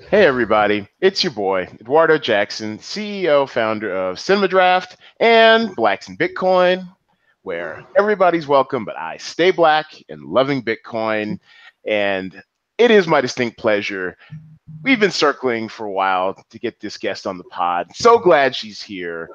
Hey everybody, it's your boy, Eduardo Jackson, CEO, founder of Cinema Draft and Blacks in Bitcoin, where everybody's welcome, but I stay black and loving Bitcoin. And it is my distinct pleasure. We've been circling for a while to get this guest on the pod. So glad she's here.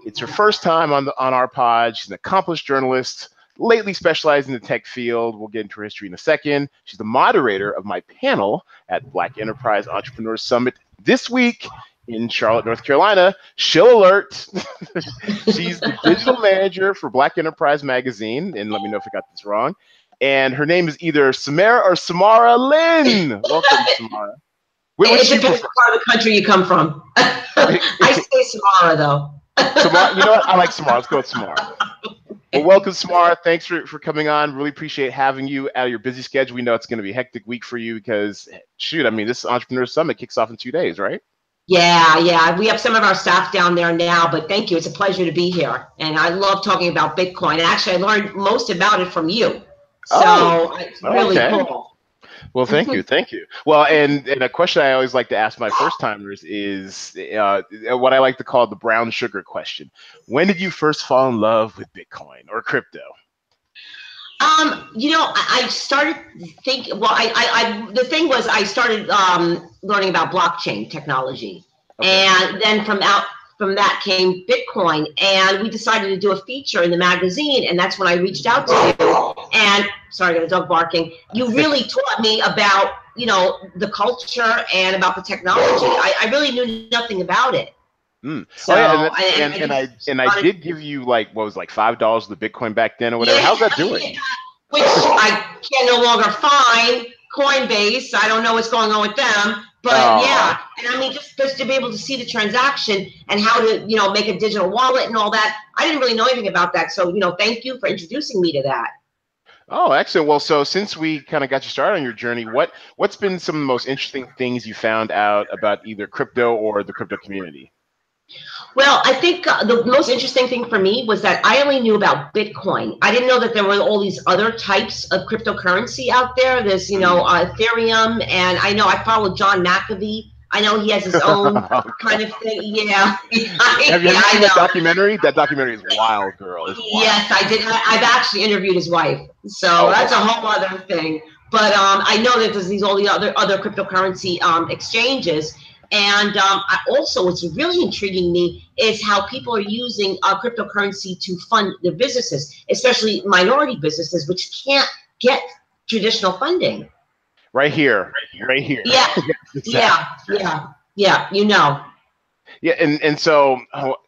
It's her first time on our pod. She's an accomplished journalist, lately specialized in the tech field. We'll get into her history in a second. She's the moderator of my panel at Black Enterprise Entrepreneurs Summit this week in Charlotte, North Carolina. She'll alert. She's the digital manager for Black Enterprise Magazine, and let me know if I got this wrong. And her name is either Samara or Samara Lynn. Welcome, Samara. It depends what part of the country you come from. I say Samara, though. Samara, you know what? I like Samara. Let's go with Samara. Well, welcome, Samara. Thanks for coming on. Really appreciate having you out of your busy schedule. We know it's going to be a hectic week for you because, shoot, I mean, this Entrepreneur Summit kicks off in 2 days, right? Yeah. We have some of our staff down there now, but thank you. It's a pleasure to be here. And I love talking about Bitcoin. Actually, I learned most about it from you. So it's really cool. Well, thank you. Well, and a question I always like to ask my first timers is what I like to call the brown sugar question. When did you first fall in love with Bitcoin or crypto? I started thinking. Well, the thing was, I started learning about blockchain technology, and then from that came Bitcoin, and we decided to do a feature in the magazine, and that's when I reached out to you. And sorry, I got a dog barking. You really taught me about the culture and about the technology. I really knew nothing about it. So, I did give you like $5 the Bitcoin back then or whatever. How's that doing? Which I can no longer find. Coinbase, I don't know what's going on with them, but yeah. And I mean, just to be able to see the transaction and how to make a digital wallet and all that, I didn't really know anything about that. So thank you for introducing me to that. Oh, excellent. Well, so since we kind of got you started on your journey, what's been some of the most interesting things you found out about either crypto or the crypto community? Well, I think the most interesting thing for me was that I only knew about Bitcoin. I didn't know that there were all these other types of cryptocurrency out there. There's, Ethereum, and I know I follow John McAfee. I know he has his own kind of thing. Yeah. Have you seen that documentary? That documentary is wild, girl. Yes, I did. I've actually interviewed his wife, so that's a whole other thing. But I know that there's all the other cryptocurrency exchanges. And also, what's really intriguing me is how people are using cryptocurrency to fund their businesses, especially minority businesses, which can't get traditional funding. Right here. Yeah, exactly. Yeah. Yeah, Yeah, and so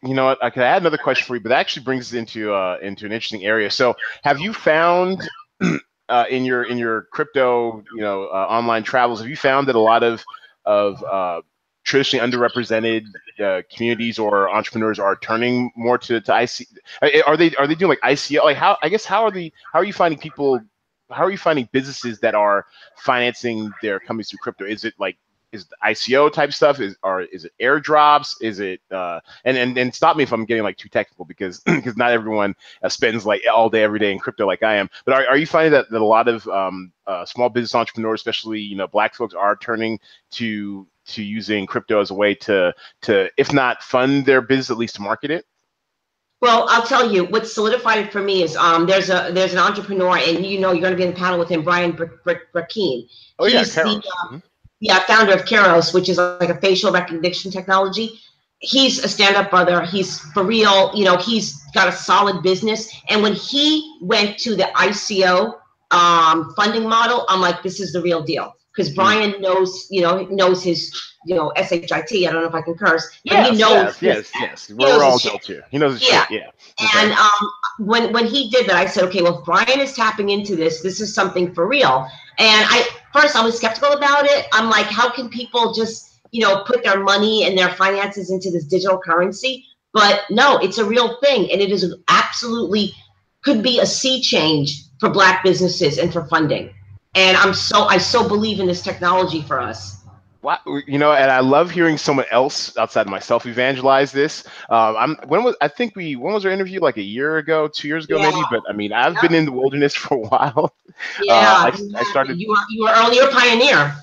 you know what? I could add another question for you, but that actually brings us into an interesting area. So, have you found in your crypto online travels, have you found that a lot of traditionally underrepresented communities or entrepreneurs are turning more to IC? Are they doing like ICO? Like how are you finding people? How are you finding businesses that are financing their companies through crypto? Is it ICO type stuff? Is it airdrops? Is it and stop me if I'm getting like too technical because not everyone spends like all day every day in crypto like I am. But are you finding that a lot of small business entrepreneurs, especially Black folks, are turning to using crypto as a way to if not fund their business, at least to market it? Well, I'll tell you what solidified it for me is there's an entrepreneur, and you're going to be in the panel with him, Brian Brackeen. Oh yeah, he's the founder of Keros, which is like a facial recognition technology. He's a stand-up brother. He's for real. He's got a solid business. And when he went to the ICO funding model, I'm like, this is the real deal. Because Brian knows his, SHIT. I don't know if I can curse, but he knows. Yes. We're all adults here. He knows his shit. Yeah. Okay. And when he did that, I said, okay, well, if Brian is tapping into this is something for real. And I was skeptical about it. I'm like, how can people just, put their money and their finances into this digital currency? But no, it's a real thing, and it is absolutely could be a sea change for Black businesses and for funding. And I so believe in this technology for us. Wow, and I love hearing someone else outside of myself evangelize this. When was our interview? Like a year ago, 2 years ago, maybe. But I mean, I've been in the wilderness for a while. Yeah, I started. You were early, you're a pioneer.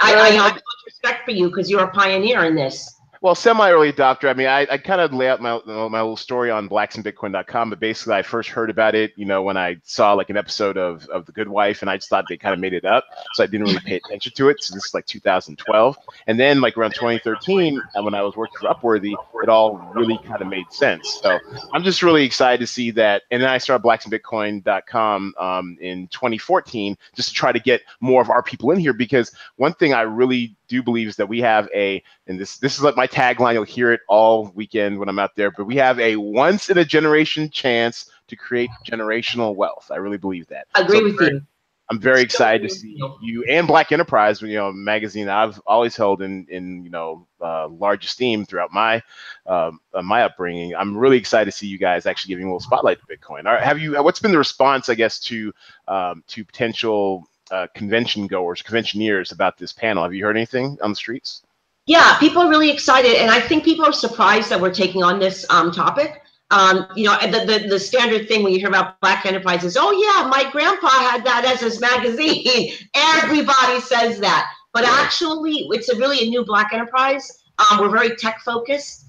I have much respect for you because you're a pioneer in this. Well, semi-early adopter. I mean, I kind of lay out my little story on blacksandbitcoin.com, but basically I first heard about it, when I saw like an episode of The Good Wife, and I just thought they kind of made it up, so I didn't really pay attention to it. So this is like 2012, and then like around 2013, when I was working for Upworthy, it all really kind of made sense. So I'm just really excited to see that. And then I started blacksandbitcoin.com in 2014 just to try to get more of our people in here, because one thing I really do believe is that we have and this is like my tagline, you'll hear it all weekend when I'm out there, but we have a once in a generation chance to create generational wealth. I really believe that. I agree with you. I'm very excited to see you and Black Enterprise, magazine I've always held in large esteem throughout my upbringing. I'm really excited to see you guys actually giving a little spotlight to Bitcoin. All right, what's been the response, I guess, to potential convention goers, conventioneers about this panel? Have you heard anything on the streets? Yeah, people are really excited, and I think people are surprised that we're taking on this topic. The standard thing when you hear about Black Enterprise is, oh yeah, my grandpa had that as his magazine. Everybody says that, but actually, it's really a new Black Enterprise. We're very tech focused.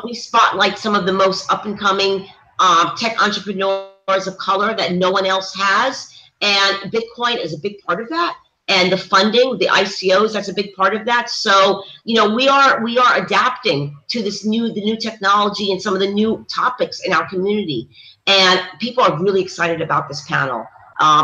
We spotlight some of the most up and coming tech entrepreneurs of color that no one else has. And Bitcoin is a big part of that. And the funding, the ICOs, that's a big part of that. So, we are adapting to the new technology and some of the new topics in our community. And people are really excited about this panel.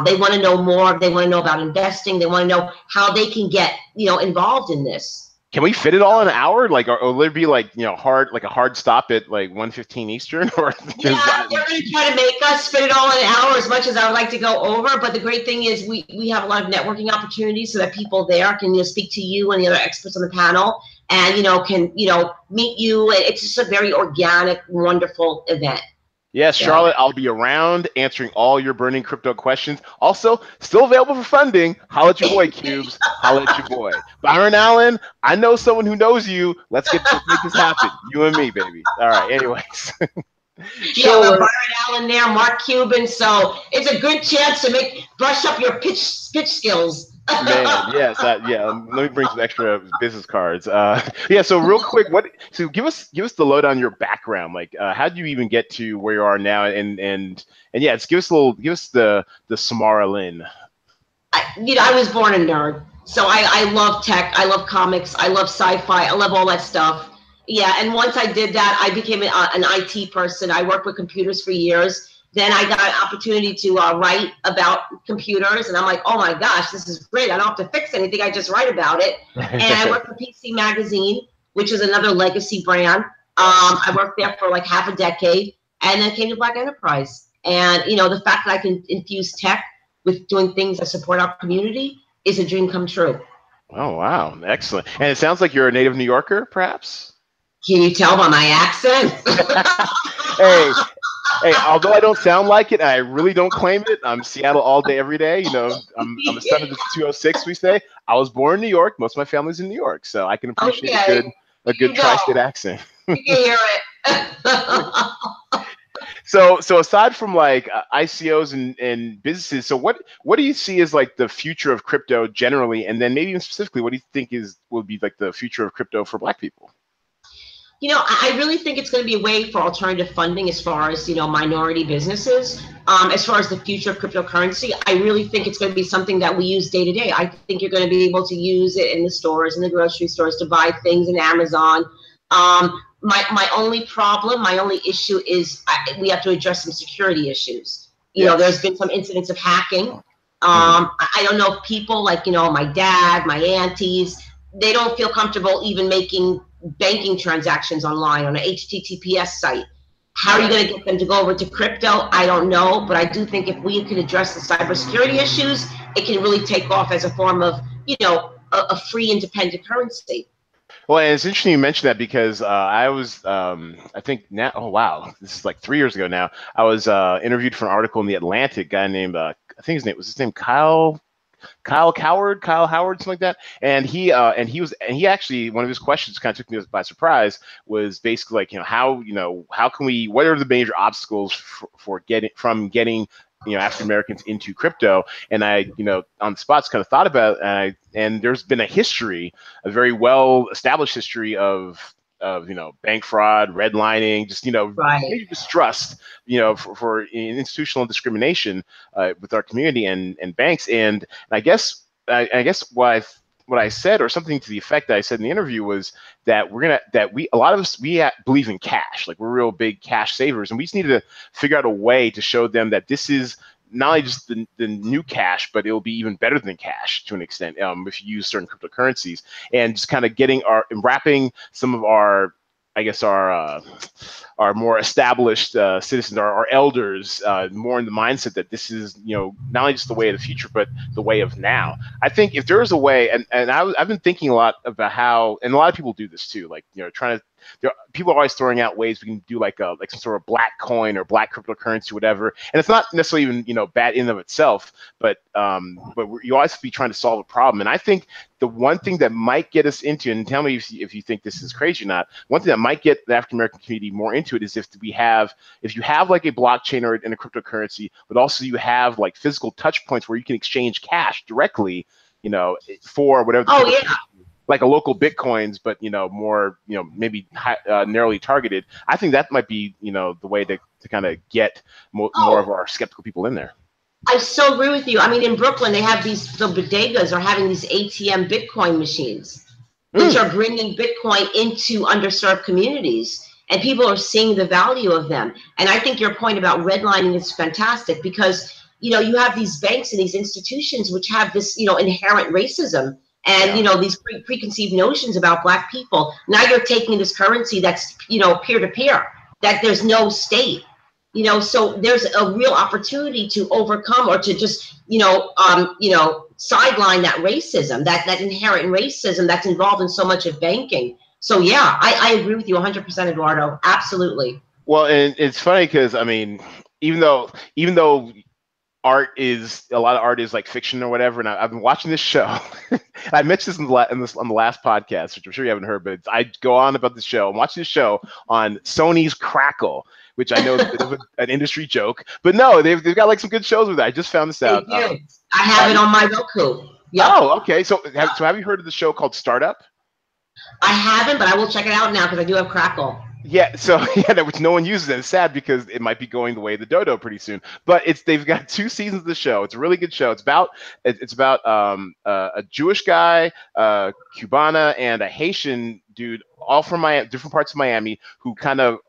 They want to know more. They want to know about investing. They want to know how they can get, involved in this. Can we fit it all in an hour? Like, or will there be like, a hard stop at like 1:15 Eastern? Or yeah, they're going to try to make us fit it all in an hour as much as I would like to go over. But the great thing is we have a lot of networking opportunities so that people there can speak to you and the other experts on the panel, and can meet you. And it's just a very organic, wonderful event. Yes, Charlotte, I'll be around answering all your burning crypto questions. Also, still available for funding. Holla at your boy, Cubes. Holla at your boy. Byron Allen, I know someone who knows you. Let's make this happen. You and me, baby. All right, anyways. Yeah, Byron Allen there, Mark Cuban. So it's a good chance to brush up your pitch skills. Man, yes, let me bring some extra business cards. So real quick, give us the lowdown on your background. Like, how did you even get to where you are now? And yeah, give us the Samara Lynn. I was born a nerd, so I love tech, I love comics, I love sci-fi, I love all that stuff. Yeah, and once I did that, I became an IT person. I worked with computers for years. Then I got an opportunity to write about computers, and I'm like, oh my gosh, this is great. I don't have to fix anything. I just write about it. And I worked for PC Magazine, which is another legacy brand. I worked there for like half a decade, and then came to Black Enterprise. And, the fact that I can infuse tech with doing things that support our community is a dream come true. Oh, wow. Excellent. And it sounds like you're a native New Yorker, perhaps? Can you tell by my accent? Hey, although I don't sound like it, I really don't claim it. I'm Seattle all day, every day. I'm a son of the 206, we say. I was born in New York. Most of my family's in New York, so I can appreciate a good tri-state accent. You can hear it. So aside from like ICOs and businesses, so what do you see as like the future of crypto generally, and then maybe even specifically, what do you think will be like the future of crypto for Black people? I really think it's going to be a way for alternative funding as far as, minority businesses. As far as the future of cryptocurrency, I really think it's going to be something that we use day to day. I think you're going to be able to use it in the stores, in the grocery stores, to buy things in Amazon. My only problem, my only issue is we have to address some security issues. There's been some incidents of hacking. I don't know if people like, my dad, my aunties, they don't feel comfortable even making banking transactions online on an HTTPS site. How are you going to get them to go over to crypto? I don't know, but I do think if we can address the cybersecurity issues, it can really take off as a form of, a free independent currency. Well, and it's interesting you mentioned that because I was, I think now, oh wow, this is like 3 years ago now. I was interviewed for an article in the Atlantic. Guy named, I think his name Kyle Howard, something like that. And he actually, one of his questions kind of took me by surprise, was basically like, how can we, what are the major obstacles for getting African Americans into crypto. And I, on the spots kind of thought about it, and there's been a very well established history of bank fraud, redlining, just Right. major distrust, for institutional discrimination with our community and banks. And I guess what I said, or something to the effect that I said in the interview, was that a lot of us believe in cash, like we're real big cash savers, and we just need to figure out a way to show them that this is not only just the new cash, but it'll be even better than cash to an extent if you use certain cryptocurrencies, and just kind of wrapping some of our, I guess, our more established citizens, our elders, more in the mindset that this is, not only just the way of the future, but the way of now. I think if there is a way, and I've been thinking a lot about how, and a lot of people do this too, like, people are always throwing out ways we can do like some sort of black coin or black cryptocurrency, whatever. And it's not necessarily even, bad in and of itself, but you always be trying to solve a problem. And I think the one thing that might get us into, and tell me if you think this is crazy or not, one thing that might get the African American community more into it is if you have like a blockchain or in a cryptocurrency, but also you have like physical touch points where you can exchange cash directly, for whatever. Like a local Bitcoins, but more, maybe narrowly targeted. I think that might be, the way to kind of get more of our skeptical people in there. I so agree with you. I mean, in Brooklyn, they have the bodegas are having these ATM Bitcoin machines, which are bringing Bitcoin into underserved communities, and people are seeing the value of them. And I think your point about redlining is fantastic, because you have these banks and these institutions which have this inherent racism. And, these preconceived notions about Black people. Now you're taking this currency that's, peer-to-peer, that there's no state, so there's a real opportunity to overcome, or to just, sideline that racism, that inherent racism that's involved in so much of banking. So, yeah, I agree with you 100%, Eduardo. Absolutely. Well, and it's funny because, I mean, even though a lot of art is like fiction or whatever, and I've been watching this show. I mentioned this on the last podcast, which I'm sure you haven't heard, but I go on about this show. I'm watching this show on Sony's Crackle, which I know is a bit of an industry joke, but no, they've got like some good shows with it. I just found this out. I have it on my Roku. Yep. Oh, okay. So have you heard of the show called Startup? I haven't, but I will check it out now because I do have Crackle. Yeah, so which no one uses it. It's sad because it might be going the way of the dodo pretty soon. But they've got 2 seasons of the show. It's a really good show. It's about a Jewish guy, Cubana, and a Haitian dude, all from different parts of Miami, who kind of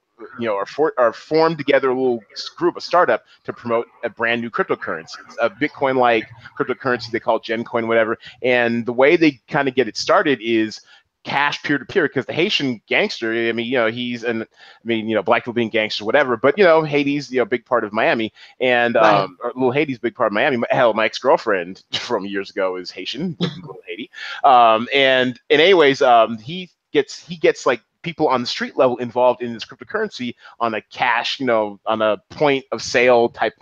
are formed together a little group, a startup, to promote a brand new cryptocurrency, a Bitcoin-like cryptocurrency they call GenCoin, whatever. And the way they kind of get it started is cash peer-to-peer, because the Haitian gangster, I mean, Black people being gangster, whatever, but Haiti's big part of Miami, and right. Or little Haiti's big part of Miami. Hell, my ex-girlfriend from years ago is Haitian, little Haiti, and anyways, he gets like people on the street level involved in this cryptocurrency on a cash, on a point of sale type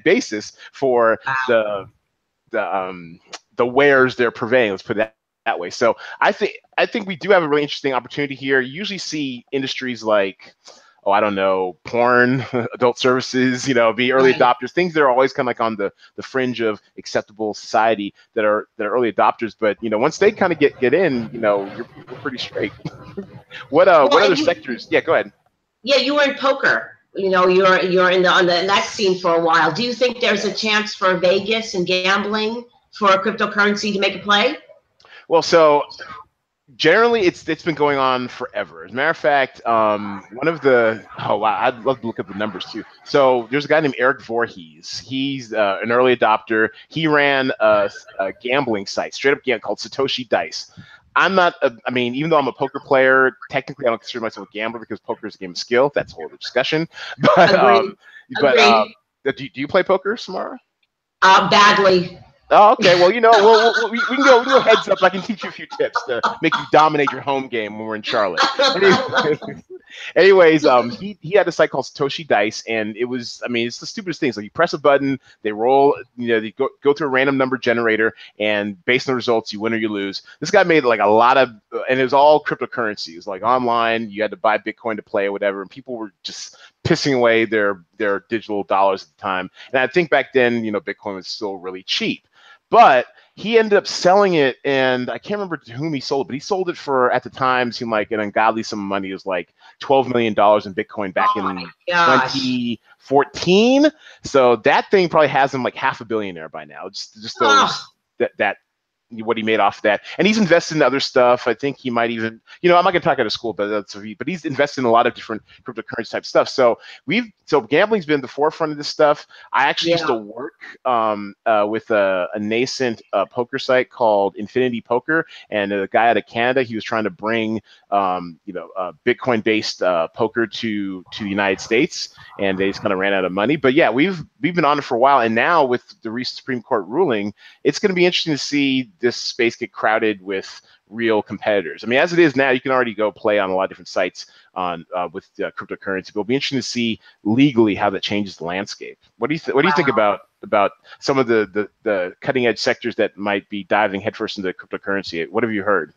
basis for the wares they're purveying. Let's put it that way. So I think we do have a really interesting opportunity here. You usually see industries like, I don't know, porn, adult services, be early adopters, things that are always kind of like on the fringe of acceptable society that are early adopters. But once they kind of get in, you're pretty straight. What other sectors? Yeah, go ahead. Yeah, you were in poker. You're in on that scene for a while. Do you think there's a chance for Vegas and gambling for a cryptocurrency to make a play? Well, so generally it's been going on forever. As a matter of fact, one of the I'd love to look up the numbers too. So there's a guy named Eric Voorhees. He's an early adopter. He ran a gambling site, straight up called Satoshi Dice. I'm not. Even though I'm a poker player, technically I don't consider myself a gambler because poker is a game of skill. That's a whole other discussion. But do you play poker, Samara? Badly. Oh, okay. Well, we can go heads up. I can teach you a few tips to make you dominate your home game when we're in Charlotte. Anyways, he had a site called Satoshi Dice, and it was, I mean, it's the stupidest things. Like you press a button, they roll, you know, they go through a random number generator, and based on the results, you win or you lose. This guy made like a lot of, and it was all cryptocurrency. It was like online, you had to buy Bitcoin to play or whatever, and people were just pissing away their digital dollars at the time. And I think back then, you know, Bitcoin was still really cheap, but he ended up selling it, and I can't remember to whom he sold it, but he sold it for, at the time, seemed like an ungodly sum of money. It was like $12 million in Bitcoin back in 2014. So that thing probably has him like half a billionaire by now. Just those that what he made off that, and he's invested in other stuff. I think he might even, you know, I'm not gonna talk out of school, but he's invested in a lot of different cryptocurrency type stuff. So gambling's been the forefront of this stuff. I actually used to work with a nascent poker site called Infinity Poker, and a guy out of Canada, he was trying to bring Bitcoin based poker to the United States, and they just kind of ran out of money. But yeah, we've been on it for a while, and now with the recent Supreme Court ruling, it's going to be interesting to see this space get crowded with real competitors. I mean, as it is now, you can already go play on a lot of different sites on with cryptocurrency. But it'll be interesting to see legally how that changes the landscape. What do you think about some of the cutting edge sectors that might be diving headfirst into cryptocurrency? What have you heard?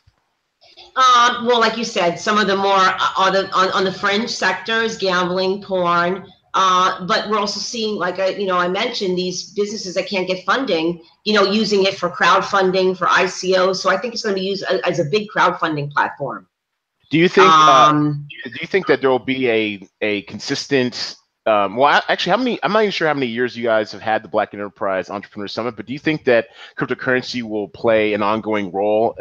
Well, like you said, some of the more on the fringe sectors, gambling, porn. But we're also seeing, like I mentioned, these businesses that can't get funding, using it for crowdfunding, for ICO. So I think it's going to be used as a big crowdfunding platform. Do you think? Do you think that there will be a consistent? Well, actually, I'm not even sure how many years you guys have had the Black Enterprise Entrepreneur Summit, but do you think that cryptocurrency will play an ongoing role,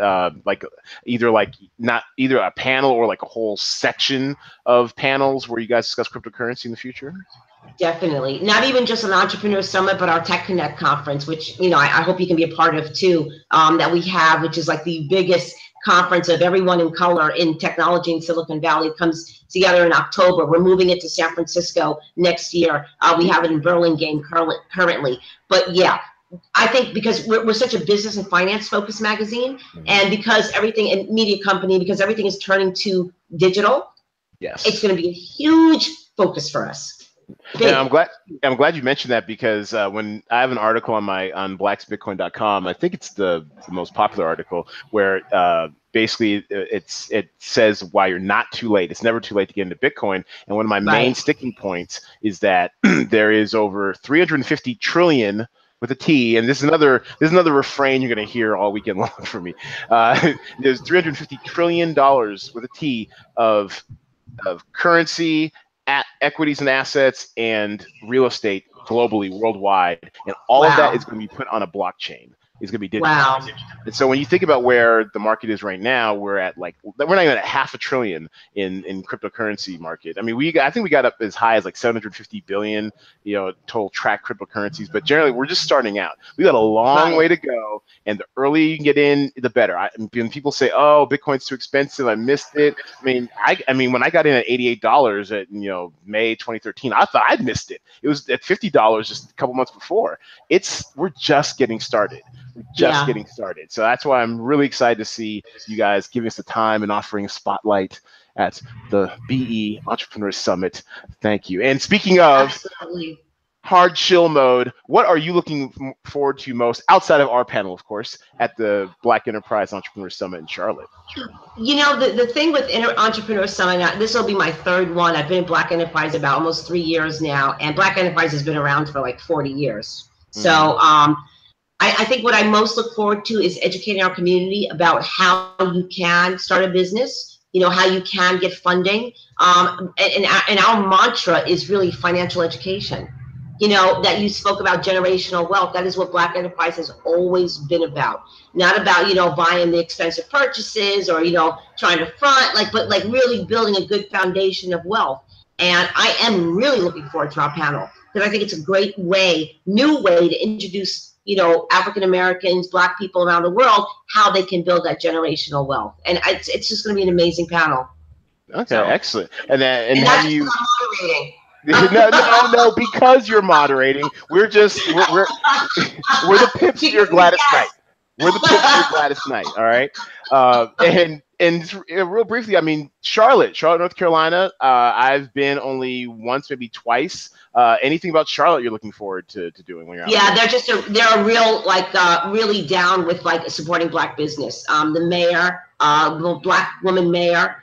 like either a panel or like a whole section of panels where you guys discuss cryptocurrency in the future? Definitely. Not even just an Entrepreneur Summit, but our Tech Connect conference, which, I hope you can be a part of too, that we have, which is like the biggest conference of everyone in color in technology in Silicon Valley. It comes together in October. We're moving it to San Francisco next year. We have it in Burlingame currently. But yeah, I think because we're such a business and finance focused magazine, and because everything and media company, because everything is turning to digital, yes, it's going to be a huge focus for us. And I'm glad you mentioned that, because when I have an article on blacksbitcoin.com, I think it's the most popular article, where basically it says why you're not too late. It's never too late to get into Bitcoin. And one of my main sticking points is that there is over 350 trillion with a T, and this is another refrain you're going to hear all weekend long from me. There's $350 trillion with a T of currency, equities and assets, and real estate globally, worldwide, and all of that is going to be put on a blockchain. It's going to be digital. Wow. And so when you think about where the market is right now, we're not even at $500 billion in cryptocurrency market. I mean, I think we got up as high as like 750 billion, total tracked cryptocurrencies. But generally, we're just starting out. We got a long way to go, and the earlier you can get in, the better. When people say, "Oh, Bitcoin's too expensive," I missed it. I mean, when I got in at $88 at May 2013, I thought I'd missed it. It was at $50 just a couple months before. We're just getting started. Getting started. So that's why I'm really excited to see you guys giving us the time and offering a spotlight at the BE Entrepreneur Summit. Thank you. And speaking of hard chill mode, what are you looking forward to most, outside of our panel, of course, at the Black Enterprise Entrepreneur Summit in Charlotte? The thing with Entrepreneur Summit, this will be my third one. I've been in Black Enterprise about almost 3 years now, and Black Enterprise has been around for like 40 years. So I think what I most look forward to is educating our community about how you can start a business, how you can get funding. And our mantra is really financial education. That you spoke about generational wealth. That is what Black Enterprise has always been about. Not about, buying the expensive purchases or, trying to front, but really building a good foundation of wealth. And I am really looking forward to our panel, because I think it's a great new way to introduce African Americans, Black people around the world, how they can build that generational wealth. And it's just going to be an amazing panel. Okay, excellent. And how do you? Moderating. No, because you're moderating. We're the pimps to your Gladys Knight. We're the pimps to your Gladys Knight. All right. And And real briefly, I mean, Charlotte, North Carolina. I've been only once, maybe twice. Anything about Charlotte you're looking forward to doing when you're out? Yeah, they're a real really down with like supporting Black business. The mayor, the Black woman mayor.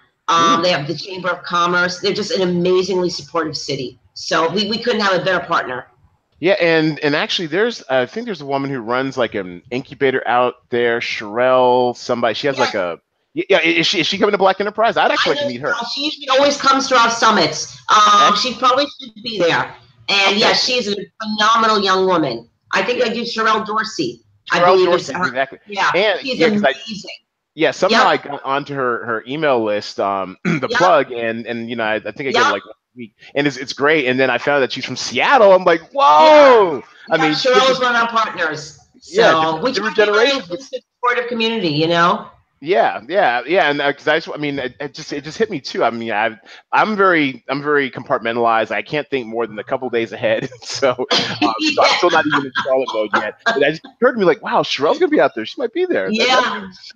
They have the Chamber of Commerce. They're just an amazingly supportive city. So we couldn't have a better partner. Yeah, and actually, I think there's a woman who runs like an incubator out there, Sherelle. Somebody, she has like a. Yeah, is she coming to Black Enterprise? I'd actually like to meet her. She usually always comes to our summits. She probably should be there. And yeah, she's a phenomenal young woman. I think I do Sherelle Dorsey. Sherelle Dorsey, exactly. Yeah, and she's amazing. Somehow I got onto her email list, the plug, and I think I get it like once a week, and it's great. And then I found that she's from Seattle. I'm like, whoa! I mean, Cheryl's one of our partners. So we try to be a supportive community, you know. Yeah, and because it just hit me too. I mean, I'm very compartmentalized. I can't think more than a couple days ahead, so I'm still not even in Charlotte mode yet. But I just heard me like, wow, Sherelle's gonna be out there. She might be there.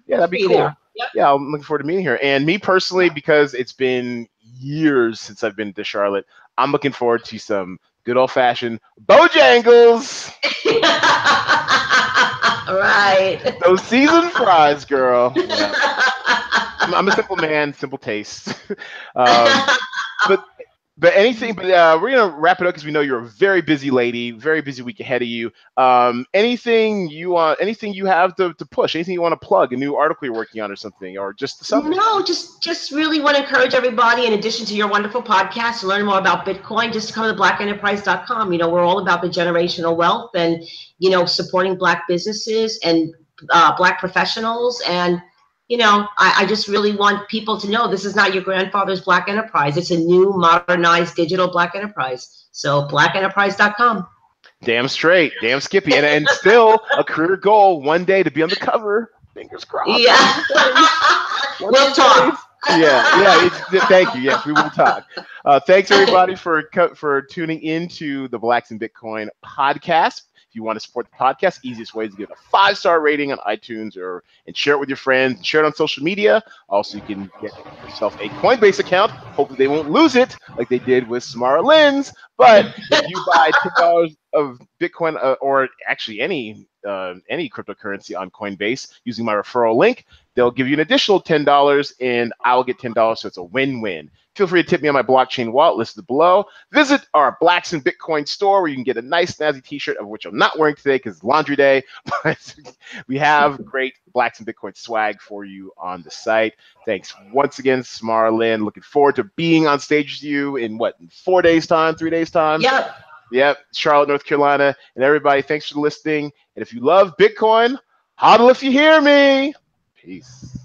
That'd be cool. Yep. Yeah, I'm looking forward to meeting her. And me personally, because it's been years since I've been to Charlotte, I'm looking forward to some good old fashioned Bojangles. Right. Those seasoned fries, girl. Yeah. I'm a simple man, simple taste. But we're gonna wrap it up because we know you're a very busy lady, very busy week ahead of you. Anything you have to push, anything you want to plug, a new article you're working on or something, or just something? No, just really want to encourage everybody, in addition to your wonderful podcast, to learn more about Bitcoin, just to come to blackenterprise.com. You know, we're all about the generational wealth and, you know, supporting Black businesses and Black professionals. And, you know, I just really want people to know this is not your grandfather's Black enterprise. It's a new, modernized, digital Black enterprise. So blackenterprise.com. Damn straight, damn Skippy, and still a career goal one day to be on the cover. Fingers crossed. Yeah. We'll talk. Thank you. Yes, we will talk. Thanks everybody for tuning into the Blacks in Bitcoin podcast. If you want to support the podcast, easiest way is to give it a 5-star rating on iTunes and share it with your friends, and share it on social media. Also, you can get yourself a Coinbase account. Hopefully they won't lose it like they did with Samara Lynn's. But if you buy $10 of Bitcoin or actually any cryptocurrency on Coinbase using my referral link, they'll give you an additional $10 and I'll get $10. So it's a win-win. Feel free to tip me on my blockchain wallet listed below. Visit our Blacks in Bitcoin store where you can get a nice, snazzy t-shirt, of which I'm not wearing today because it's laundry day. But we have great Blacks in Bitcoin swag for you on the site. Thanks once again, Samara Lynn. Looking forward to being on stage with you in 4 days' time, 3 days' time? Yep. Charlotte, North Carolina. And everybody, thanks for listening. And if you love Bitcoin, hodl if you hear me. Peace.